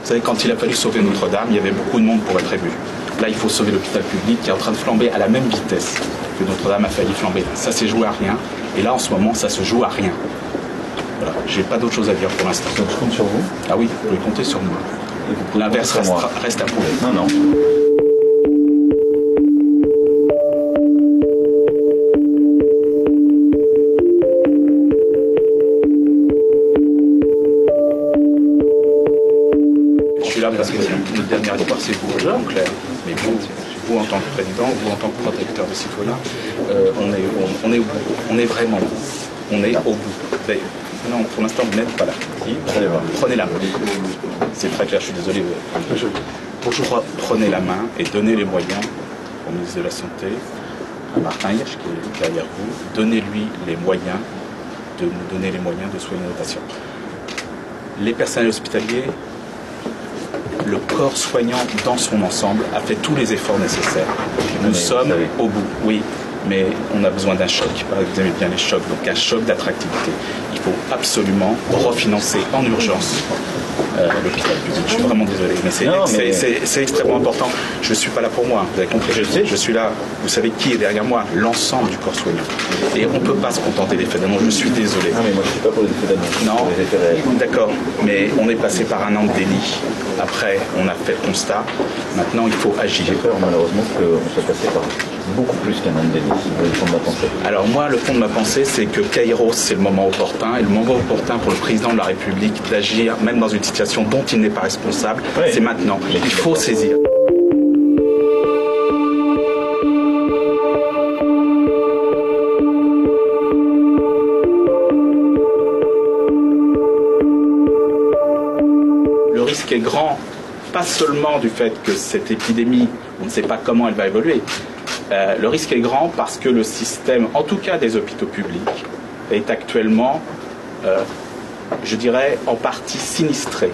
Vous savez, quand il a fallu sauver Notre-Dame, il y avait beaucoup de monde pour être ému. Là, il faut sauver l'hôpital public qui est en train de flamber à la même vitesse que Notre-Dame a failli flamber. Ça s'est joué à rien. Et là, en ce moment, ça se joue à rien. Voilà. J'ai pas d'autre chose à dire pour l'instant. Donc je compte sur vous. Ah oui, vous pouvez compter sur moi. L'inverse reste à prouver. Non, non. Je suis là parce que notre dernière histoire, c'est vous, en clair. Mais vous en tant que président, vous en tant que protecteur de citoyens, on est au bout. On est vraiment au bout. On est au bout. Non, pour l'instant, vous n'êtes pas là. Prenez la main. C'est très clair, je suis désolé. Prenez la main et donnez les moyens au ministre de la Santé, à Martin Hirsch qui est derrière vous. Donnez-lui les moyens de nous donner les moyens de soigner nos patients. Les personnels hospitaliers, le corps soignant dans son ensemble a fait tous les efforts nécessaires. Nous sommes au bout, oui, mais on a besoin d'un choc. Vous aimez bien les chocs, donc un choc d'attractivité. Il faut absolument refinancer en urgence l'hôpital public. Je suis vraiment désolé, mais c'est extrêmement important. Je ne suis pas là pour moi, vous avez compris. Je suis là, vous savez qui est derrière moi? L'ensemble du corps soignant. Et on ne peut pas se contenter des faits d'annonce, je suis désolé. Non, mais moi je ne suis pas pour les effets d'annonce. Non, d'accord, mais on est passé par un an de déni. Après, on a fait le constat. Maintenant, il faut agir. J'ai peur malheureusement qu'on soit passé par beaucoup plus qu'un an de déni, le fond de ma pensée. Alors moi, le fond de ma pensée, c'est que Kairos, c'est le moment opportun. Et le moment opportun pour le président de la République d'agir, même dans une situation dont il n'est pas responsable, c'est maintenant. Il faut saisir. Le risque est grand, pas seulement du fait que cette épidémie, on ne sait pas comment elle va évoluer. Le risque est grand parce que le système, en tout cas des hôpitaux publics, est actuellement, je dirais, en partie sinistré.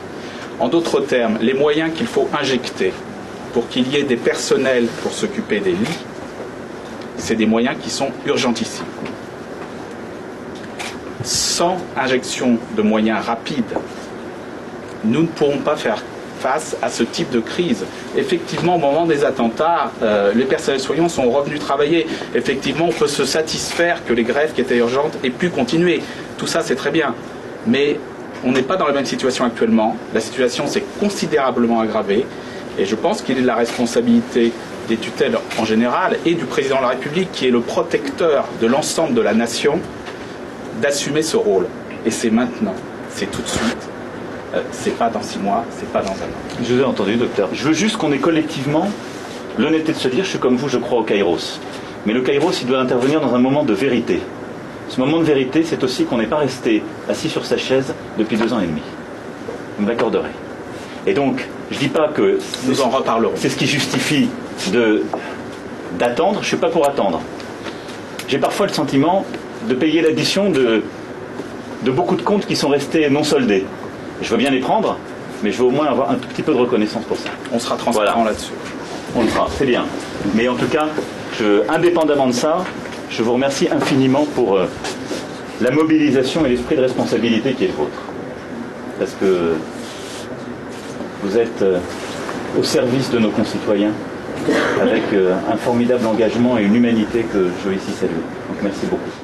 En d'autres termes, les moyens qu'il faut injecter pour qu'il y ait des personnels pour s'occuper des lits, c'est des moyens qui sont urgentissimes. Sans injection de moyens rapides, nous ne pourrons pas faire face à ce type de crise. Effectivement, au moment des attentats, les personnels soignants sont revenus travailler. Effectivement, on peut se satisfaire que les grèves qui étaient urgentes aient pu continuer. Tout ça, c'est très bien. Mais on n'est pas dans la même situation actuellement. La situation s'est considérablement aggravée. Et je pense qu'il est de la responsabilité des tutelles en général et du président de la République, qui est le protecteur de l'ensemble de la nation, d'assumer ce rôle. Et c'est maintenant. C'est tout de suite. C'est pas dans 6 mois, c'est pas dans un an. Je vous ai entendu, docteur. Je veux juste qu'on ait collectivement l'honnêteté de se dire, je suis comme vous, je crois au Kairos. Mais le Kairos, il doit intervenir dans un moment de vérité. Ce moment de vérité, c'est aussi qu'on n'est pas resté assis sur sa chaise depuis 2 ans et demi. Vous m'accorderez. Et donc, je ne dis pas que... Nous en reparlerons. C'est ce qui justifie d'attendre. Je ne suis pas pour attendre. J'ai parfois le sentiment de payer l'addition de beaucoup de comptes qui sont restés non soldés. Je veux bien les prendre, mais je veux au moins avoir un tout petit peu de reconnaissance pour ça. On sera transparent là-dessus. On le fera, c'est bien. Mais en tout cas, indépendamment de ça, je vous remercie infiniment pour la mobilisation et l'esprit de responsabilité qui est le vôtre. Parce que vous êtes au service de nos concitoyens, avec un formidable engagement et une humanité que je veux ici saluer. Donc merci beaucoup.